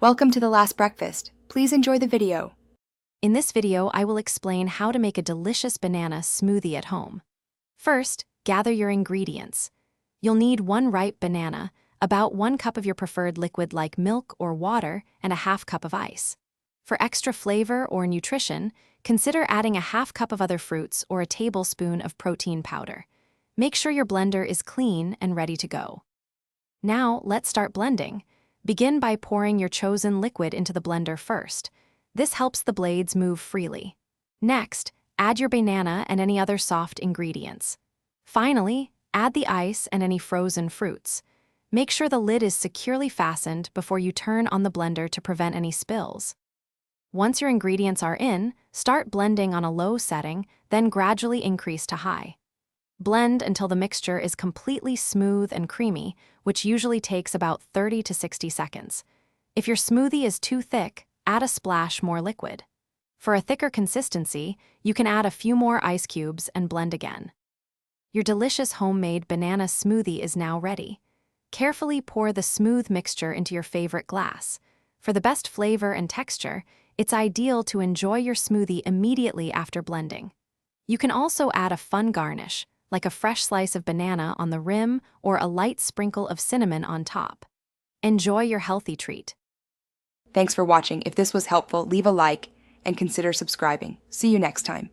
Welcome to the last breakfast. Please enjoy the video. In this video, I will explain how to make a delicious banana smoothie at home. First, gather your ingredients. You'll need 1 ripe banana, about 1 cup of your preferred liquid like milk or water, and a half cup of ice. For extra flavor or nutrition, consider adding a half cup of other fruits or a tablespoon of protein powder. Make sure your blender is clean and ready to go. Now, let's start blending. Begin by pouring your chosen liquid into the blender first. This helps the blades move freely. Next, add your banana and any other soft ingredients. Finally, add the ice and any frozen fruits. Make sure the lid is securely fastened before you turn on the blender to prevent any spills. Once your ingredients are in, start blending on a low setting, then gradually increase to high. Blend until the mixture is completely smooth and creamy, which usually takes about 30 to 60 seconds. If your smoothie is too thick, add a splash more liquid. For a thicker consistency, you can add a few more ice cubes and blend again. Your delicious homemade banana smoothie is now ready. Carefully pour the smooth mixture into your favorite glass. For the best flavor and texture, it's ideal to enjoy your smoothie immediately after blending. You can also add a fun garnish, like a fresh slice of banana on the rim or a light sprinkle of cinnamon on top. Enjoy your healthy treat. Thanks for watching. If this was helpful, leave a like and consider subscribing. See you next time.